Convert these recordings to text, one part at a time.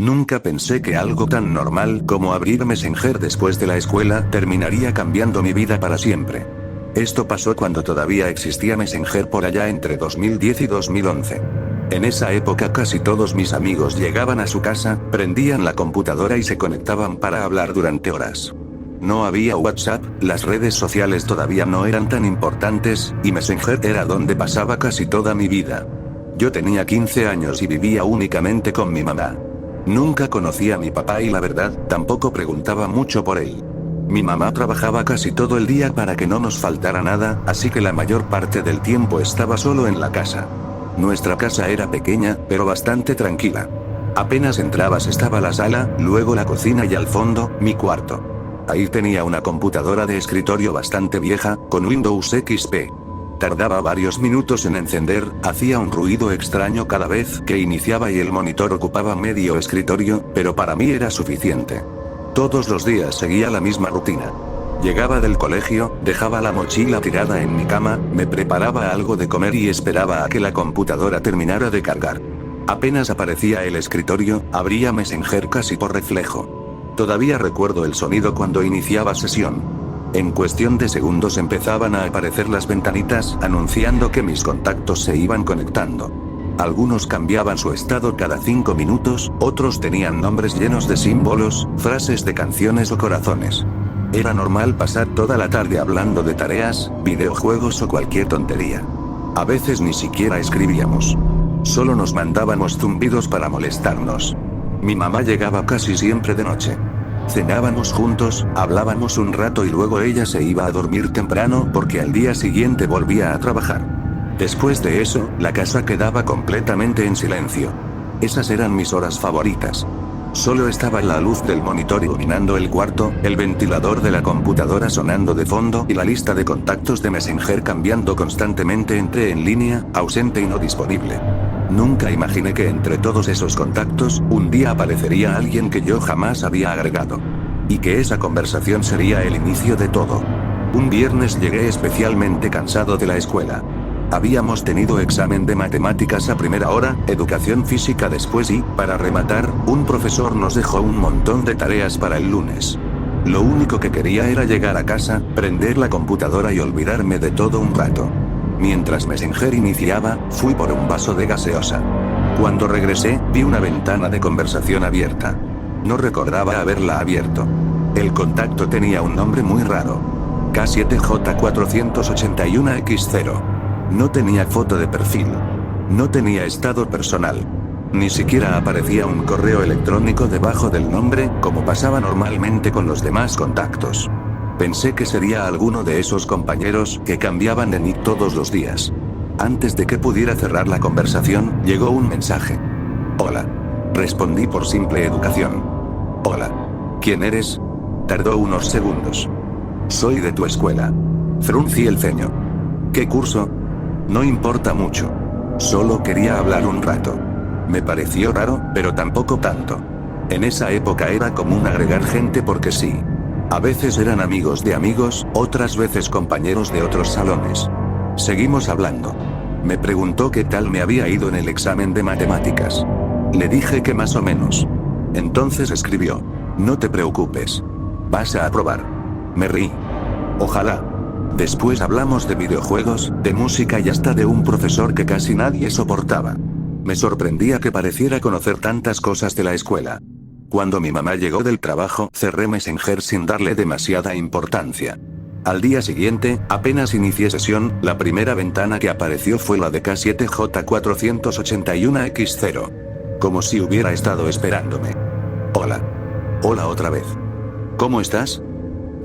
Nunca pensé que algo tan normal como abrir Messenger después de la escuela terminaría cambiando mi vida para siempre. Esto pasó cuando todavía existía Messenger por allá entre 2010 y 2011. En esa época casi todos mis amigos llegaban a su casa, prendían la computadora y se conectaban para hablar durante horas. No había WhatsApp, las redes sociales todavía no eran tan importantes, y Messenger era donde pasaba casi toda mi vida. Yo tenía 15 años y vivía únicamente con mi mamá. Nunca conocí a mi papá y la verdad, tampoco preguntaba mucho por él. Mi mamá trabajaba casi todo el día para que no nos faltara nada, así que la mayor parte del tiempo estaba solo en la casa. Nuestra casa era pequeña, pero bastante tranquila. Apenas entrabas estaba la sala, luego la cocina y al fondo, mi cuarto. Ahí tenía una computadora de escritorio bastante vieja, con Windows XP. Tardaba varios minutos en encender, hacía un ruido extraño cada vez que iniciaba y el monitor ocupaba medio escritorio, pero para mí era suficiente. Todos los días seguía la misma rutina. Llegaba del colegio, dejaba la mochila tirada en mi cama, me preparaba algo de comer y esperaba a que la computadora terminara de cargar. Apenas aparecía el escritorio, abría Messenger casi por reflejo. Todavía recuerdo el sonido cuando iniciaba sesión. En cuestión de segundos empezaban a aparecer las ventanitas anunciando que mis contactos se iban conectando. Algunos cambiaban su estado cada 5 minutos, otros tenían nombres llenos de símbolos, frases de canciones o corazones. Era normal pasar toda la tarde hablando de tareas, videojuegos o cualquier tontería. A veces ni siquiera escribíamos. Solo nos mandábamos zumbidos para molestarnos. Mi mamá llegaba casi siempre de noche. Cenábamos juntos, hablábamos un rato y luego ella se iba a dormir temprano porque al día siguiente volvía a trabajar. Después de eso, la casa quedaba completamente en silencio. Esas eran mis horas favoritas. Solo estaba la luz del monitor iluminando el cuarto, el ventilador de la computadora sonando de fondo y la lista de contactos de Messenger cambiando constantemente entre en línea, ausente y no disponible. Nunca imaginé que entre todos esos contactos, un día aparecería alguien que yo jamás había agregado. Y que esa conversación sería el inicio de todo. Un viernes llegué especialmente cansado de la escuela. Habíamos tenido examen de matemáticas a primera hora, educación física después y, para rematar, un profesor nos dejó un montón de tareas para el lunes. Lo único que quería era llegar a casa, prender la computadora y olvidarme de todo un rato. Mientras Messenger iniciaba, fui por un vaso de gaseosa. Cuando regresé, vi una ventana de conversación abierta. No recordaba haberla abierto. El contacto tenía un nombre muy raro. K7J481X0. No tenía foto de perfil. No tenía estado personal. Ni siquiera aparecía un correo electrónico debajo del nombre, como pasaba normalmente con los demás contactos. Pensé que sería alguno de esos compañeros que cambiaban de nick todos los días. Antes de que pudiera cerrar la conversación, llegó un mensaje. Hola. Respondí por simple educación. Hola. ¿Quién eres? Tardó unos segundos. Soy de tu escuela. Fruncí el ceño. ¿Qué curso? No importa mucho. Solo quería hablar un rato. Me pareció raro, pero tampoco tanto. En esa época era común agregar gente porque sí. A veces eran amigos de amigos, otras veces compañeros de otros salones. Seguimos hablando. Me preguntó qué tal me había ido en el examen de matemáticas. Le dije que más o menos. Entonces escribió: no te preocupes. Vas a aprobar. Me reí. Ojalá. Después hablamos de videojuegos, de música y hasta de un profesor que casi nadie soportaba. Me sorprendía que pareciera conocer tantas cosas de la escuela. Cuando mi mamá llegó del trabajo, cerré Messenger sin darle demasiada importancia. Al día siguiente, apenas inicié sesión, la primera ventana que apareció fue la de K7J481X0. Como si hubiera estado esperándome. Hola. Hola otra vez. ¿Cómo estás?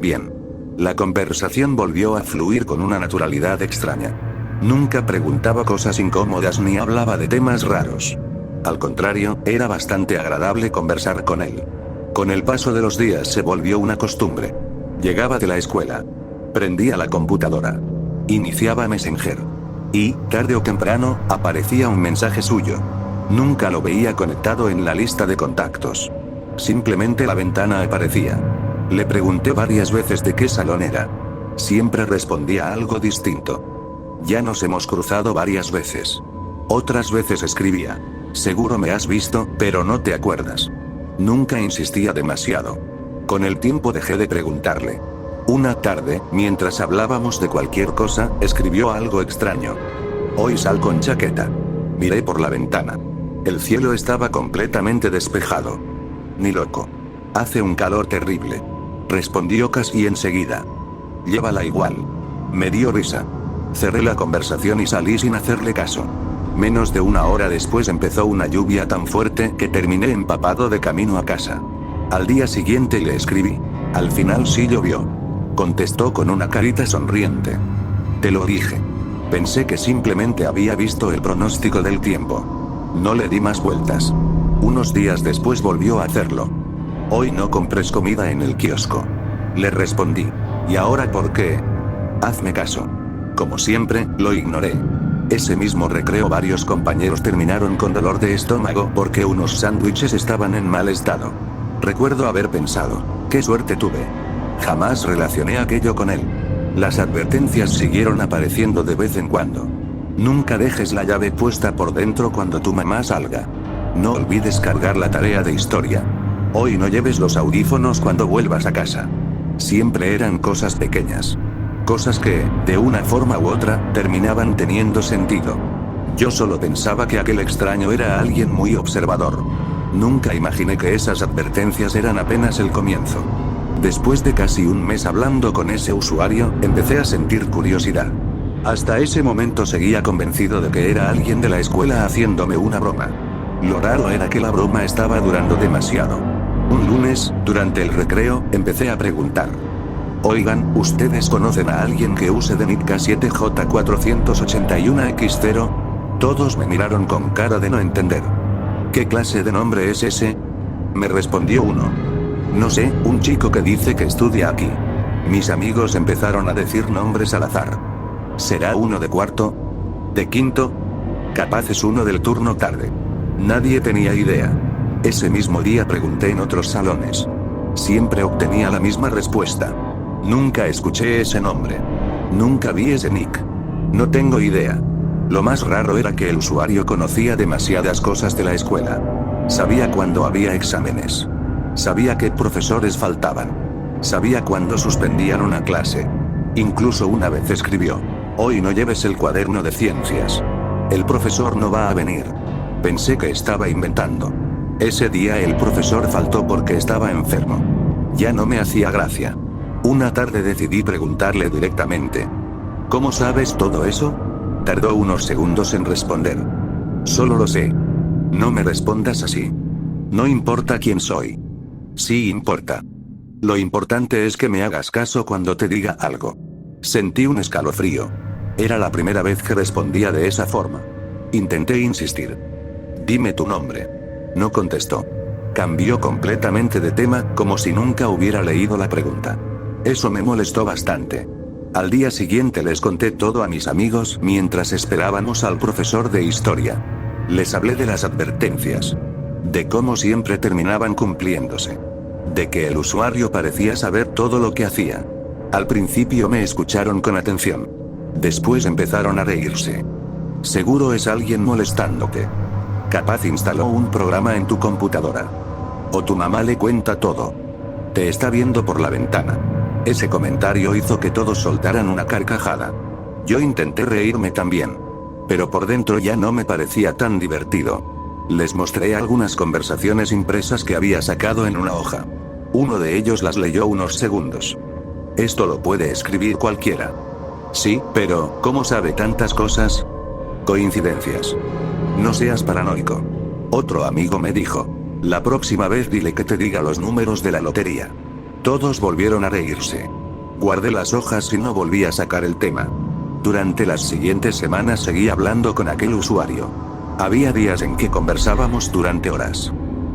Bien. La conversación volvió a fluir con una naturalidad extraña. Nunca preguntaba cosas incómodas ni hablaba de temas raros. Al contrario, era bastante agradable conversar con él. Con el paso de los días se volvió una costumbre. Llegaba de la escuela. Prendía la computadora. Iniciaba Messenger. Y, tarde o temprano, aparecía un mensaje suyo. Nunca lo veía conectado en la lista de contactos. Simplemente la ventana aparecía. Le pregunté varias veces de qué salón era. Siempre respondía algo distinto. Ya nos hemos cruzado varias veces. Otras veces escribía: seguro me has visto, pero no te acuerdas. Nunca insistía demasiado. Con el tiempo dejé de preguntarle. Una tarde, mientras hablábamos de cualquier cosa, escribió algo extraño. Hoy sal con chaqueta. Miré por la ventana. El cielo estaba completamente despejado. Ni loco. Hace un calor terrible. Respondió casi enseguida. Llévala igual. Me dio risa. Cerré la conversación y salí sin hacerle caso. Menos de una hora después empezó una lluvia tan fuerte que terminé empapado de camino a casa. Al día siguiente le escribí. Al final sí llovió. Contestó con una carita sonriente. Te lo dije. Pensé que simplemente había visto el pronóstico del tiempo. No le di más vueltas. Unos días después volvió a hacerlo. Hoy no compres comida en el kiosco. Le respondí. ¿Y ahora por qué? Hazme caso. Como siempre, lo ignoré. Ese mismo recreo varios compañeros terminaron con dolor de estómago porque unos sándwiches estaban en mal estado. Recuerdo haber pensado, qué suerte tuve. Jamás relacioné aquello con él. Las advertencias siguieron apareciendo de vez en cuando. Nunca dejes la llave puesta por dentro cuando tu mamá salga. No olvides cargar la tarea de historia. Hoy no lleves los audífonos cuando vuelvas a casa. Siempre eran cosas pequeñas. Cosas que, de una forma u otra, terminaban teniendo sentido. Yo solo pensaba que aquel extraño era alguien muy observador. Nunca imaginé que esas advertencias eran apenas el comienzo. Después de casi un mes hablando con ese usuario, empecé a sentir curiosidad. Hasta ese momento seguía convencido de que era alguien de la escuela haciéndome una broma. Lo raro era que la broma estaba durando demasiado. Un lunes, durante el recreo, empecé a preguntar. Oigan, ¿ustedes conocen a alguien que use de Nitka 7J481X0? Todos me miraron con cara de no entender. ¿Qué clase de nombre es ese? Me respondió uno. No sé, un chico que dice que estudia aquí. Mis amigos empezaron a decir nombres al azar. ¿Será uno de cuarto? ¿De quinto? Capaz es uno del turno tarde. Nadie tenía idea. Ese mismo día pregunté en otros salones. Siempre obtenía la misma respuesta. Nunca escuché ese nombre. Nunca vi ese nick. No tengo idea. Lo más raro era que el usuario conocía demasiadas cosas de la escuela. Sabía cuándo había exámenes. Sabía qué profesores faltaban. Sabía cuándo suspendían una clase. Incluso una vez escribió: hoy no lleves el cuaderno de ciencias. El profesor no va a venir. Pensé que estaba inventando. Ese día el profesor faltó porque estaba enfermo. Ya no me hacía gracia. Una tarde decidí preguntarle directamente. ¿Cómo sabes todo eso? Tardó unos segundos en responder. Solo lo sé. No me respondas así. No importa quién soy. Sí importa. Lo importante es que me hagas caso cuando te diga algo. Sentí un escalofrío. Era la primera vez que respondía de esa forma. Intenté insistir. Dime tu nombre. No contestó. Cambió completamente de tema, como si nunca hubiera leído la pregunta. Eso me molestó bastante. Al día siguiente les conté todo a mis amigos mientras esperábamos al profesor de historia. Les hablé de las advertencias. De cómo siempre terminaban cumpliéndose. De que el usuario parecía saber todo lo que hacía. Al principio me escucharon con atención. Después empezaron a reírse. Seguro es alguien molestándote. Capaz instaló un programa en tu computadora. O tu mamá le cuenta todo. Te está viendo por la ventana. Ese comentario hizo que todos soltaran una carcajada. Yo intenté reírme también. Pero por dentro ya no me parecía tan divertido. Les mostré algunas conversaciones impresas que había sacado en una hoja. Uno de ellos las leyó unos segundos. Esto lo puede escribir cualquiera. Sí, pero, ¿cómo sabe tantas cosas? Coincidencias. No seas paranoico. Otro amigo me dijo. La próxima vez dile que te diga los números de la lotería. Todos volvieron a reírse. Guardé las hojas y no volví a sacar el tema. Durante las siguientes semanas seguí hablando con aquel usuario. Había días en que conversábamos durante horas.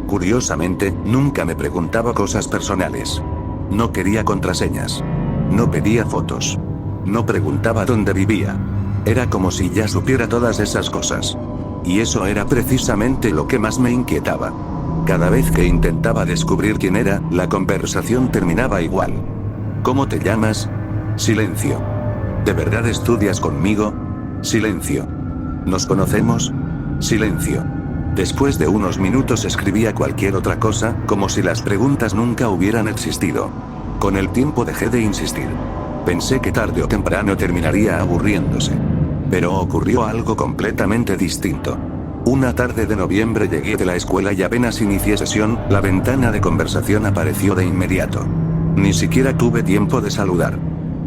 Curiosamente, nunca me preguntaba cosas personales. No quería contraseñas. No pedía fotos. No preguntaba dónde vivía. Era como si ya supiera todas esas cosas. Y eso era precisamente lo que más me inquietaba. Cada vez que intentaba descubrir quién era, la conversación terminaba igual. ¿Cómo te llamas? Silencio. ¿De verdad estudias conmigo? Silencio. ¿Nos conocemos? Silencio. Después de unos minutos escribía cualquier otra cosa, como si las preguntas nunca hubieran existido. Con el tiempo dejé de insistir. Pensé que tarde o temprano terminaría aburriéndose. Pero ocurrió algo completamente distinto. Una tarde de noviembre llegué de la escuela y apenas inicié sesión, la ventana de conversación apareció de inmediato. Ni siquiera tuve tiempo de saludar.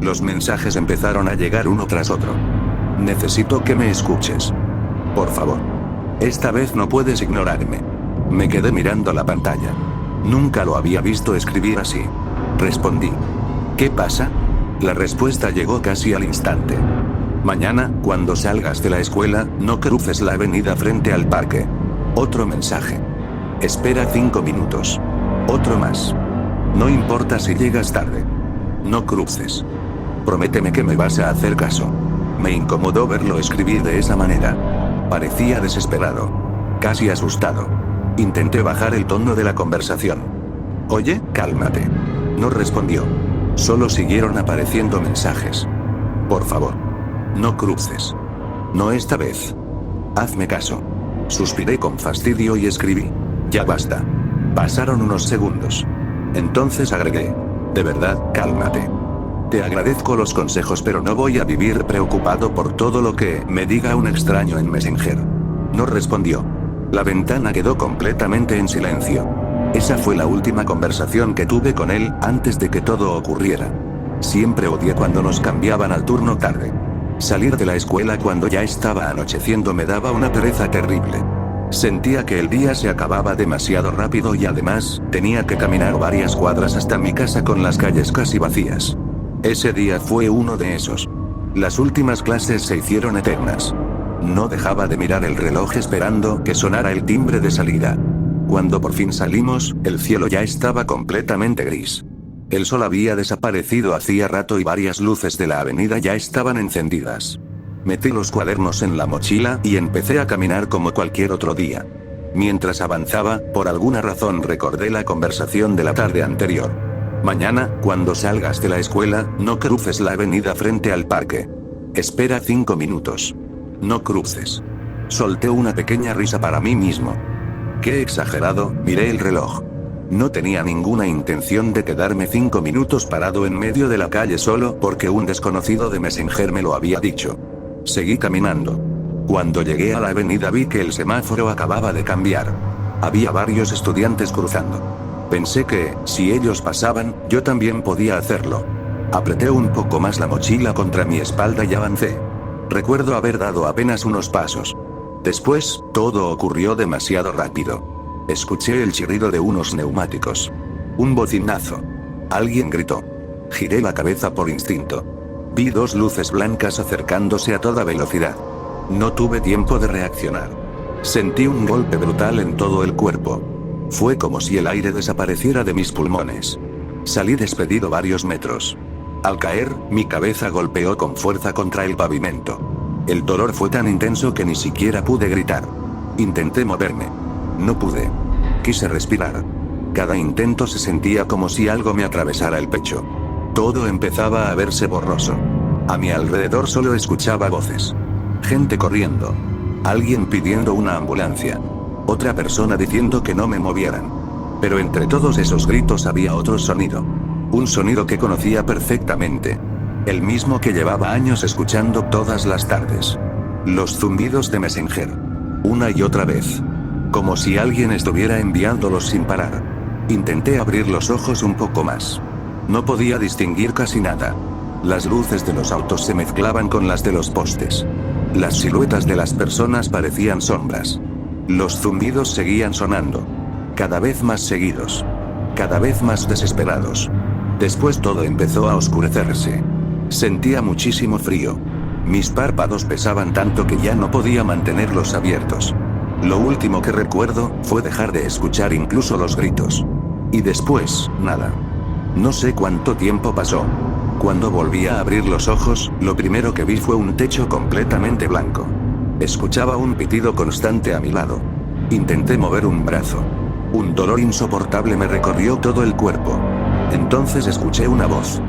Los mensajes empezaron a llegar uno tras otro. Necesito que me escuches. Por favor. Esta vez no puedes ignorarme. Me quedé mirando la pantalla. Nunca lo había visto escribir así. Respondí. ¿Qué pasa? La respuesta llegó casi al instante. Mañana, cuando salgas de la escuela, no cruces la avenida frente al parque. Otro mensaje. Espera 5 minutos. Otro más. No importa si llegas tarde. No cruces. Prométeme que me vas a hacer caso. Me incomodó verlo escribir de esa manera. Parecía desesperado. Casi asustado. Intenté bajar el tono de la conversación. Oye, cálmate. No respondió. Solo siguieron apareciendo mensajes. Por favor. No cruces. No esta vez. Hazme caso. Suspiré con fastidio y escribí. Ya basta. Pasaron unos segundos. Entonces agregué. De verdad, cálmate. Te agradezco los consejos, pero no voy a vivir preocupado por todo lo que me diga un extraño en Messenger. No respondió. La ventana quedó completamente en silencio. Esa fue la última conversación que tuve con él antes de que todo ocurriera. Siempre odié cuando nos cambiaban al turno tarde. Salir de la escuela cuando ya estaba anocheciendo me daba una pereza terrible. Sentía que el día se acababa demasiado rápido y además, tenía que caminar varias cuadras hasta mi casa con las calles casi vacías. Ese día fue uno de esos. Las últimas clases se hicieron eternas. No dejaba de mirar el reloj esperando que sonara el timbre de salida. Cuando por fin salimos, el cielo ya estaba completamente gris. El sol había desaparecido hacía rato y varias luces de la avenida ya estaban encendidas. Metí los cuadernos en la mochila y empecé a caminar como cualquier otro día. Mientras avanzaba, por alguna razón recordé la conversación de la tarde anterior. Mañana, cuando salgas de la escuela, no cruces la avenida frente al parque. Espera 5 minutos. No cruces. Solté una pequeña risa para mí mismo. Qué exagerado, miré el reloj. No tenía ninguna intención de quedarme 5 minutos parado en medio de la calle solo porque un desconocido de Messenger me lo había dicho. Seguí caminando. Cuando llegué a la avenida vi que el semáforo acababa de cambiar. Había varios estudiantes cruzando. Pensé que, si ellos pasaban, yo también podía hacerlo. Apreté un poco más la mochila contra mi espalda y avancé. Recuerdo haber dado apenas unos pasos. Después, todo ocurrió demasiado rápido. Escuché el chirrido de unos neumáticos. Un bocinazo. Alguien gritó. Giré la cabeza por instinto. Vi 2 luces blancas acercándose a toda velocidad. No tuve tiempo de reaccionar. Sentí un golpe brutal en todo el cuerpo. Fue como si el aire desapareciera de mis pulmones. Salí despedido varios metros. Al caer, mi cabeza golpeó con fuerza contra el pavimento. El dolor fue tan intenso que ni siquiera pude gritar. Intenté moverme. No pude. Quise respirar. Cada intento se sentía como si algo me atravesara el pecho. Todo empezaba a verse borroso. A mi alrededor solo escuchaba voces. Gente corriendo. Alguien pidiendo una ambulancia. Otra persona diciendo que no me movieran. Pero entre todos esos gritos había otro sonido. Un sonido que conocía perfectamente. El mismo que llevaba años escuchando todas las tardes. Los zumbidos de Messenger. Una y otra vez. Como si alguien estuviera enviándolos sin parar. Intenté abrir los ojos un poco más. No podía distinguir casi nada. Las luces de los autos se mezclaban con las de los postes. Las siluetas de las personas parecían sombras. Los zumbidos seguían sonando. Cada vez más seguidos. Cada vez más desesperados. Después todo empezó a oscurecerse. Sentía muchísimo frío. Mis párpados pesaban tanto que ya no podía mantenerlos abiertos. Lo último que recuerdo fue dejar de escuchar incluso los gritos. Y después, nada. No sé cuánto tiempo pasó. Cuando volví a abrir los ojos, lo primero que vi fue un techo completamente blanco. Escuchaba un pitido constante a mi lado. Intenté mover un brazo. Un dolor insoportable me recorrió todo el cuerpo. Entonces escuché una voz.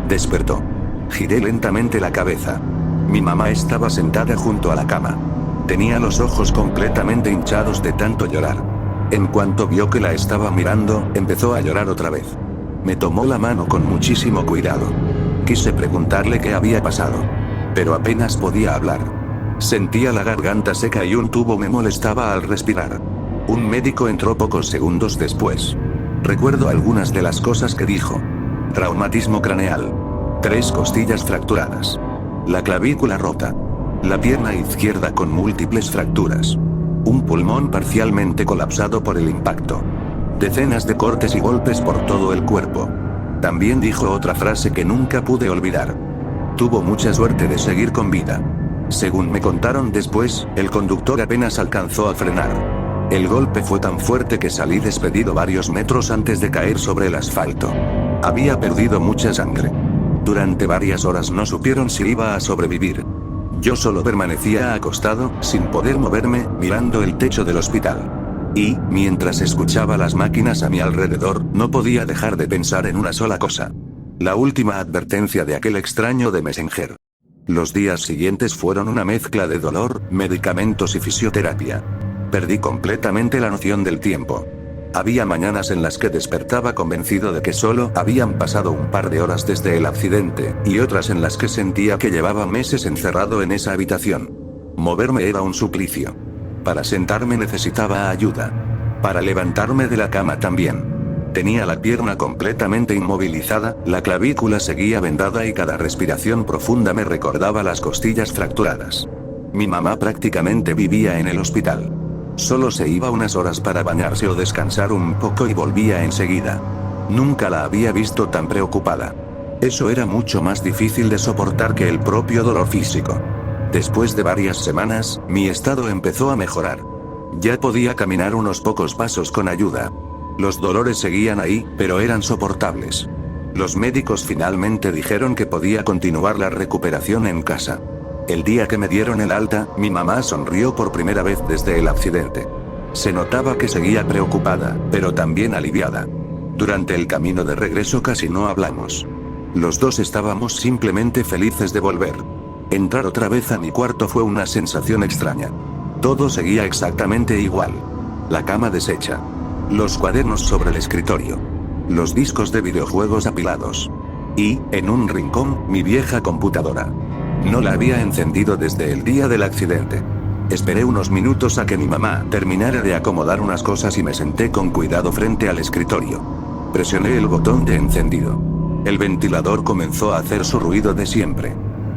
Despertó. Giré lentamente la cabeza. Mi mamá estaba sentada junto a la cama. Tenía los ojos completamente hinchados de tanto llorar. En cuanto vio que la estaba mirando, empezó a llorar otra vez. Me tomó la mano con muchísimo cuidado. Quise preguntarle qué había pasado, pero apenas podía hablar. Sentía la garganta seca y un tubo me molestaba al respirar. Un médico entró pocos segundos después. Recuerdo algunas de las cosas que dijo. Traumatismo craneal. 3 costillas fracturadas. La clavícula rota. La pierna izquierda con múltiples fracturas. Un pulmón parcialmente colapsado por el impacto. Decenas de cortes y golpes por todo el cuerpo. También dijo otra frase que nunca pude olvidar. Tuvo mucha suerte de seguir con vida. Según me contaron después, el conductor apenas alcanzó a frenar. El golpe fue tan fuerte que salí despedido varios metros antes de caer sobre el asfalto. Había perdido mucha sangre. Durante varias horas no supieron si iba a sobrevivir. Yo solo permanecía acostado, sin poder moverme, mirando el techo del hospital. Y, mientras escuchaba las máquinas a mi alrededor, no podía dejar de pensar en una sola cosa. La última advertencia de aquel extraño de Messenger. Los días siguientes fueron una mezcla de dolor, medicamentos y fisioterapia. Perdí completamente la noción del tiempo. Había mañanas en las que despertaba convencido de que solo habían pasado un par de horas desde el accidente, y otras en las que sentía que llevaba meses encerrado en esa habitación. Moverme era un suplicio. Para sentarme necesitaba ayuda. Para levantarme de la cama también. Tenía la pierna completamente inmovilizada, la clavícula seguía vendada y cada respiración profunda me recordaba las costillas fracturadas. Mi mamá prácticamente vivía en el hospital. Solo se iba unas horas para bañarse o descansar un poco y volvía enseguida. Nunca la había visto tan preocupada. Eso era mucho más difícil de soportar que el propio dolor físico. Después de varias semanas, mi estado empezó a mejorar. Ya podía caminar unos pocos pasos con ayuda. Los dolores seguían ahí, pero eran soportables. Los médicos finalmente dijeron que podía continuar la recuperación en casa. El día que me dieron el alta, mi mamá sonrió por primera vez desde el accidente. Se notaba que seguía preocupada, pero también aliviada. Durante el camino de regreso casi no hablamos. Los dos estábamos simplemente felices de volver. Entrar otra vez a mi cuarto fue una sensación extraña. Todo seguía exactamente igual. La cama deshecha. Los cuadernos sobre el escritorio. Los discos de videojuegos apilados. Y, en un rincón, mi vieja computadora. No la había encendido desde el día del accidente. Esperé unos minutos a que mi mamá terminara de acomodar unas cosas y me senté con cuidado frente al escritorio. Presioné el botón de encendido. El ventilador comenzó a hacer su ruido de siempre.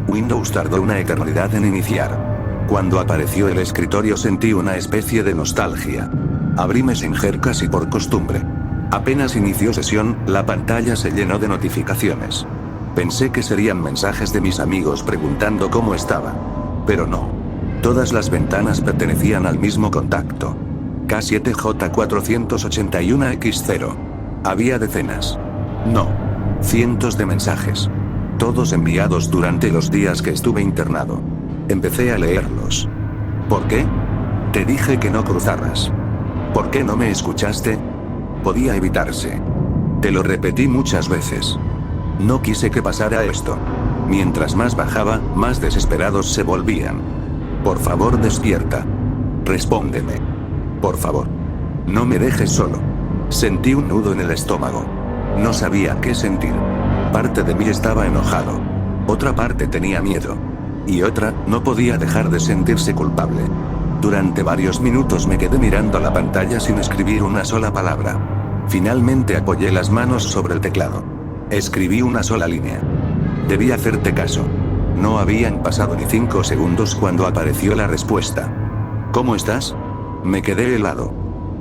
Windows tardó una eternidad en iniciar. Cuando apareció el escritorio sentí una especie de nostalgia. Abrí Messenger casi por costumbre. Apenas inició sesión, la pantalla se llenó de notificaciones. Pensé que serían mensajes de mis amigos preguntando cómo estaba. Pero no. Todas las ventanas pertenecían al mismo contacto. K7J481X0. Había decenas. No. Cientos de mensajes. Todos enviados durante los días que estuve internado. Empecé a leerlos. ¿Por qué? Te dije que no cruzaras. ¿Por qué no me escuchaste? Podía evitarse. Te lo repetí muchas veces. No quise que pasara esto. Mientras más bajaba, más desesperados se volvían. Por favor, despierta. Respóndeme. Por favor. No me dejes solo. Sentí un nudo en el estómago. No sabía qué sentir. Parte de mí estaba enojado. Otra parte tenía miedo. Y otra, no podía dejar de sentirse culpable. Durante varios minutos me quedé mirando la pantalla sin escribir una sola palabra. Finalmente apoyé las manos sobre el teclado. Escribí una sola línea. Debí hacerte caso. No habían pasado ni 5 segundos cuando apareció la respuesta. ¿Cómo estás? Me quedé helado.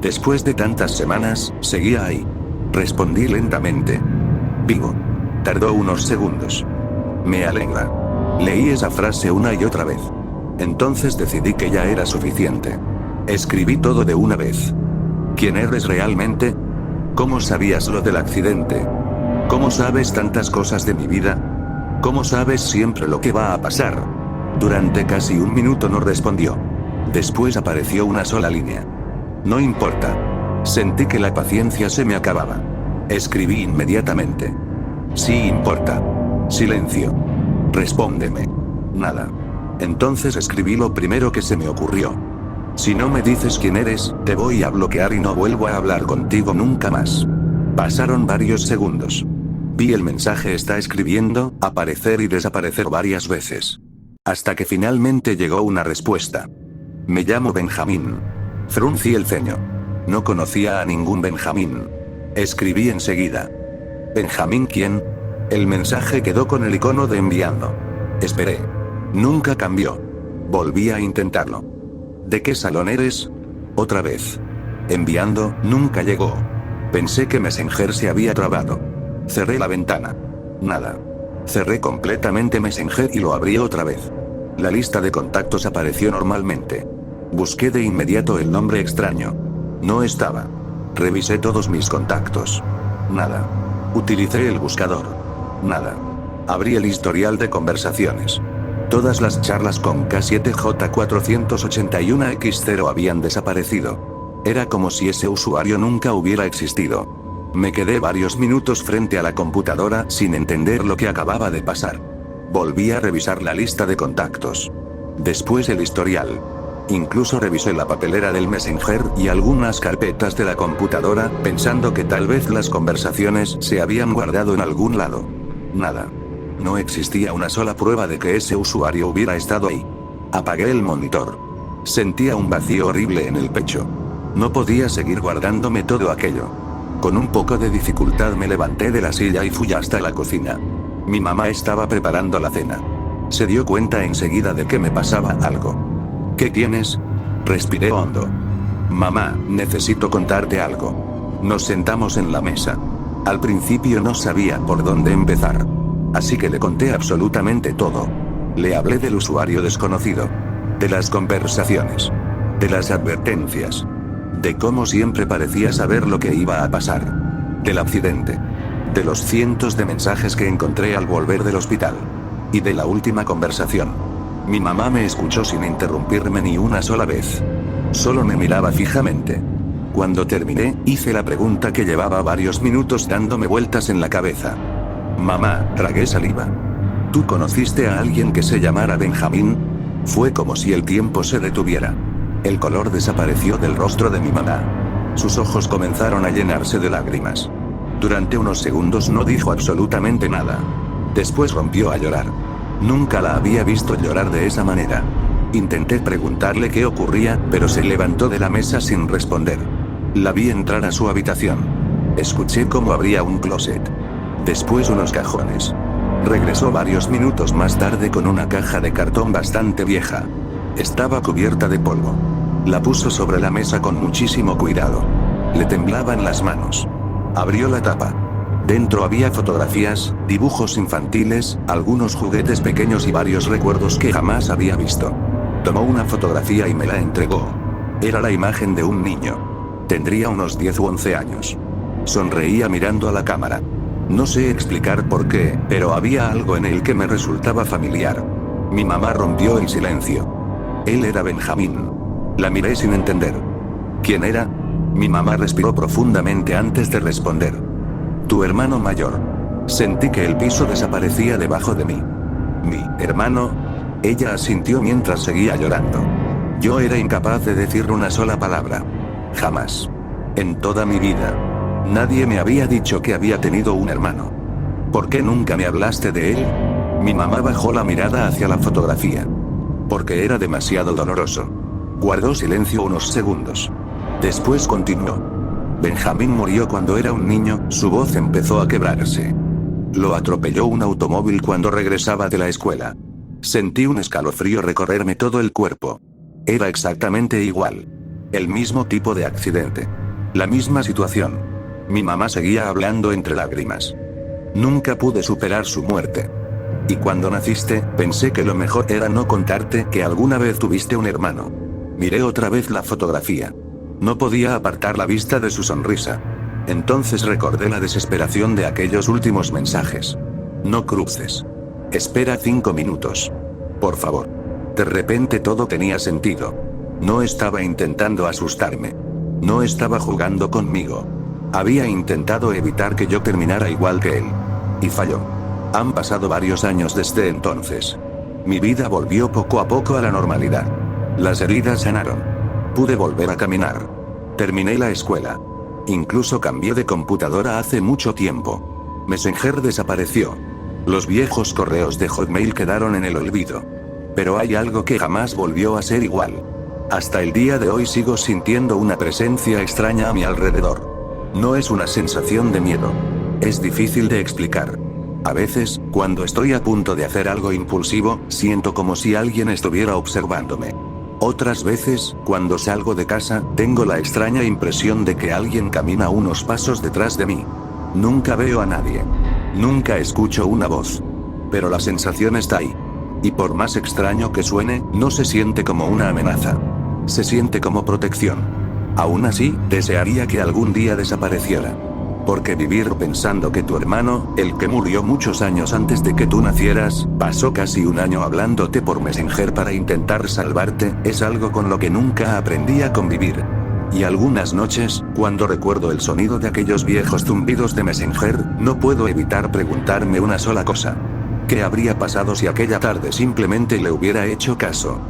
Después de tantas semanas, seguía ahí. Respondí lentamente. Vivo. Tardó unos segundos. Me alegra. Leí esa frase una y otra vez. Entonces decidí que ya era suficiente. Escribí todo de una vez. ¿Quién eres realmente? ¿Cómo sabías lo del accidente? ¿Cómo sabes tantas cosas de mi vida? ¿Cómo sabes siempre lo que va a pasar? Durante casi un minuto no respondió. Después apareció una sola línea. No importa. Sentí que la paciencia se me acababa. Escribí inmediatamente. Sí importa. Silencio. Respóndeme. Nada. Entonces escribí lo primero que se me ocurrió. Si no me dices quién eres, te voy a bloquear y no vuelvo a hablar contigo nunca más. Pasaron varios segundos. Vi el mensaje está escribiendo, aparecer y desaparecer varias veces. Hasta que finalmente llegó una respuesta. Me llamo Benjamín. Fruncí el ceño. No conocía a ningún Benjamín. Escribí enseguida. ¿Benjamín quién? El mensaje quedó con el icono de enviando. Esperé. Nunca cambió. Volví a intentarlo. ¿De qué salón eres? Otra vez. Enviando, nunca llegó. Pensé que Messenger se había trabado. Cerré la ventana. Nada. Cerré completamente Messenger y lo abrí otra vez. La lista de contactos apareció normalmente. Busqué de inmediato el nombre extraño. No estaba. Revisé todos mis contactos. Nada. Utilicé el buscador. Nada. Abrí el historial de conversaciones. Todas las charlas con K7J481X0 habían desaparecido. Era como si ese usuario nunca hubiera existido. Me quedé varios minutos frente a la computadora sin entender lo que acababa de pasar. Volví a revisar la lista de contactos. Después el historial. Incluso revisé la papelera del Messenger y algunas carpetas de la computadora, pensando que tal vez las conversaciones se habían guardado en algún lado. Nada. No existía una sola prueba de que ese usuario hubiera estado ahí. Apagué el monitor. Sentía un vacío horrible en el pecho. No podía seguir guardándome todo aquello. Con un poco de dificultad me levanté de la silla y fui hasta la cocina. Mi mamá estaba preparando la cena. Se dio cuenta enseguida de que me pasaba algo. ¿Qué tienes? Respiré hondo. Mamá, necesito contarte algo. Nos sentamos en la mesa. Al principio no sabía por dónde empezar. Así que le conté absolutamente todo. Le hablé del usuario desconocido. De las conversaciones. De las advertencias. De cómo siempre parecía saber lo que iba a pasar. Del accidente. De los cientos de mensajes que encontré al volver del hospital. Y de la última conversación. Mi mamá me escuchó sin interrumpirme ni una sola vez. Solo me miraba fijamente. Cuando terminé, hice la pregunta que llevaba varios minutos dándome vueltas en la cabeza. Mamá, tragué saliva. ¿Tú conociste a alguien que se llamara Benjamín? Fue como si el tiempo se detuviera. El color desapareció del rostro de mi mamá. Sus ojos comenzaron a llenarse de lágrimas. Durante unos segundos no dijo absolutamente nada. Después rompió a llorar. Nunca la había visto llorar de esa manera. Intenté preguntarle qué ocurría, pero se levantó de la mesa sin responder. La vi entrar a su habitación. Escuché cómo abría un closet. Después unos cajones. Regresó varios minutos más tarde con una caja de cartón bastante vieja. Estaba cubierta de polvo. La puso sobre la mesa con muchísimo cuidado. Le temblaban las manos. Abrió la tapa. Dentro había fotografías, dibujos infantiles, algunos juguetes pequeños y varios recuerdos que jamás había visto. Tomó una fotografía y me la entregó. Era la imagen de un niño. Tendría unos 10 u 11 años. Sonreía mirando a la cámara. No sé explicar por qué, pero había algo en él que me resultaba familiar. Mi mamá rompió el silencio. Él era Benjamín. La miré sin entender. ¿Quién era? Mi mamá respiró profundamente antes de responder. Tu hermano mayor. Sentí que el piso desaparecía debajo de mí. ¿Mi hermano? Ella asintió mientras seguía llorando. Yo era incapaz de decir una sola palabra. Jamás. En toda mi vida. Nadie me había dicho que había tenido un hermano. ¿Por qué nunca me hablaste de él? Mi mamá bajó la mirada hacia la fotografía. Porque era demasiado doloroso. Guardó silencio unos segundos. Después continuó. Benjamín murió cuando era un niño, su voz empezó a quebrarse. Lo atropelló un automóvil cuando regresaba de la escuela. Sentí un escalofrío recorrerme todo el cuerpo. Era exactamente igual. El mismo tipo de accidente. La misma situación. Mi mamá seguía hablando entre lágrimas. Nunca pude superar su muerte. Y cuando naciste, pensé que lo mejor era no contarte que alguna vez tuviste un hermano. Miré otra vez la fotografía. No podía apartar la vista de su sonrisa. Entonces recordé la desesperación de aquellos últimos mensajes. No cruces. Espera 5 minutos. Por favor. De repente todo tenía sentido. No estaba intentando asustarme. No estaba jugando conmigo. Había intentado evitar que yo terminara igual que él. Y falló. Han pasado varios años desde entonces. Mi vida volvió poco a poco a la normalidad. Las heridas sanaron. Pude volver a caminar. Terminé la escuela. Incluso cambié de computadora hace mucho tiempo. Messenger desapareció. Los viejos correos de Hotmail quedaron en el olvido. Pero hay algo que jamás volvió a ser igual. Hasta el día de hoy sigo sintiendo una presencia extraña a mi alrededor. No es una sensación de miedo. Es difícil de explicar. A veces, cuando estoy a punto de hacer algo impulsivo, siento como si alguien estuviera observándome. Otras veces, cuando salgo de casa, tengo la extraña impresión de que alguien camina unos pasos detrás de mí. Nunca veo a nadie. Nunca escucho una voz. Pero la sensación está ahí. Y por más extraño que suene, no se siente como una amenaza. Se siente como protección. Aún así, desearía que algún día desapareciera. Porque vivir pensando que tu hermano, el que murió muchos años antes de que tú nacieras, pasó casi un año hablándote por Messenger para intentar salvarte, es algo con lo que nunca aprendí a convivir. Y algunas noches, cuando recuerdo el sonido de aquellos viejos zumbidos de Messenger, no puedo evitar preguntarme una sola cosa. ¿Qué habría pasado si aquella tarde simplemente le hubiera hecho caso?